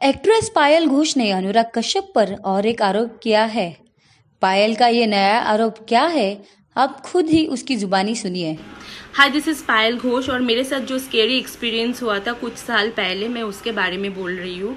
Actress पायल घोष ने अनुराग कश्यप पर और एक आरोप किया है। पायल का ये नया आरोप क्या है, आप खुद ही उसकी जुबानी सुनिए। हाय, दिस इज़ पायल घोष और मेरे साथ जो स्केरी एक्सपीरियंस हुआ था कुछ साल पहले, मैं उसके बारे में बोल रही हूँ।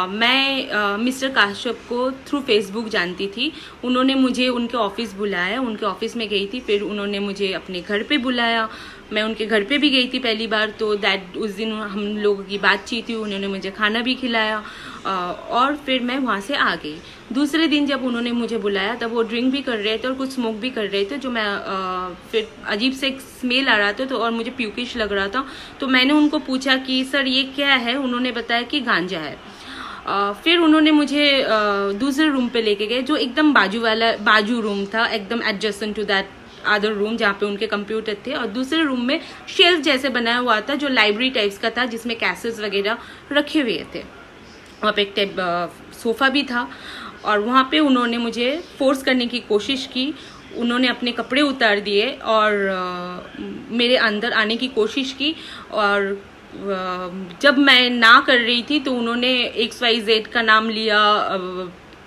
मैं मिस्टर काश्यप को थ्रू फेसबुक जानती थी। उन्होंने मुझे उनके ऑफिस बुलाया, उनके ऑफिस में गई थी, फिर उन्होंने मुझे अपने घर पे बुलाया। मैं उनके घर पे भी गई थी पहली बार, तो उस दिन हम लोगों की बातचीत हुई, उन्होंने मुझे खाना भी खिलाया और फिर मैं वहाँ से आ गई। दूसरे दिन जब उन्होंने मुझे बुलाया तब वो ड्रिंक भी कर रहे थे और कुछ स्मोक भी कर रहे थे, जो मैं फिर अजीब से एक स्मेल आ रहा था तो और मुझे प्यूकिश लग रहा था। तो मैंने उनको पूछा कि सर ये क्या है। उन्होंने बताया कि गांजा है। फिर उन्होंने मुझे दूसरे रूम पे लेके गए, जो एकदम बाजू रूम था, एकदम adjacent to that other room जहाँ पे उनके कंप्यूटर थे। और दूसरे रूम में शेल्फ जैसे बनाया हुआ था, जो लाइब्रेरी टाइप्स का था, जिसमें कैसेट्स वगैरह रखे हुए थे। वहाँ पे एक टाइप सोफ़ा भी था और वहाँ पे उन्होंने मुझे फोर्स करने की कोशिश की। उन्होंने अपने कपड़े उतार दिए और मेरे अंदर आने की कोशिश की। और जब मैं ना कर रही थी तो उन्होंने XYZ का नाम लिया,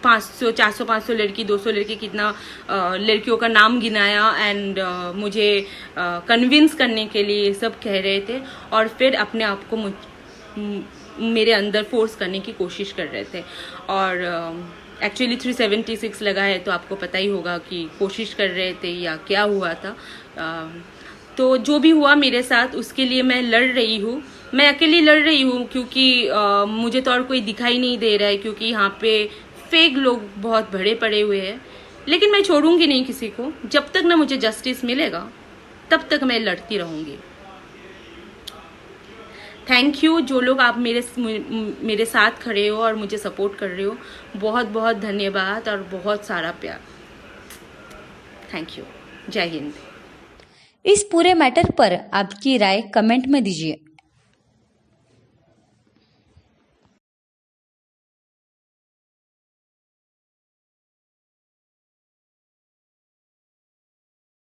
500 400 500 लड़की, 200 लड़की, कितना लड़कियों का नाम गिनाया एंड मुझे कन्विंस करने के लिए ये सब कह रहे थे। और फिर अपने आप को मेरे अंदर फोर्स करने की कोशिश कर रहे थे। और एक्चुअली 376 लगा है, तो आपको पता ही होगा कि कोशिश कर रहे थे या क्या हुआ था। तो जो भी हुआ मेरे साथ, उसके लिए मैं लड़ रही हूँ। मैं अकेली लड़ रही हूँ क्योंकि मुझे तो और कोई दिखाई नहीं दे रहा है, क्योंकि यहाँ पे फेक लोग बहुत भरे पड़े हुए हैं। लेकिन मैं छोड़ूंगी नहीं किसी को। जब तक ना मुझे जस्टिस मिलेगा तब तक मैं लड़ती रहूंगी। थैंक यू जो लोग आप मेरे साथ खड़े हो और मुझे सपोर्ट कर रहे हो। बहुत बहुत धन्यवाद और बहुत सारा प्यार। Thank you. जय हिंद। इस पूरे मैटर पर आपकी राय कमेंट में दीजिए।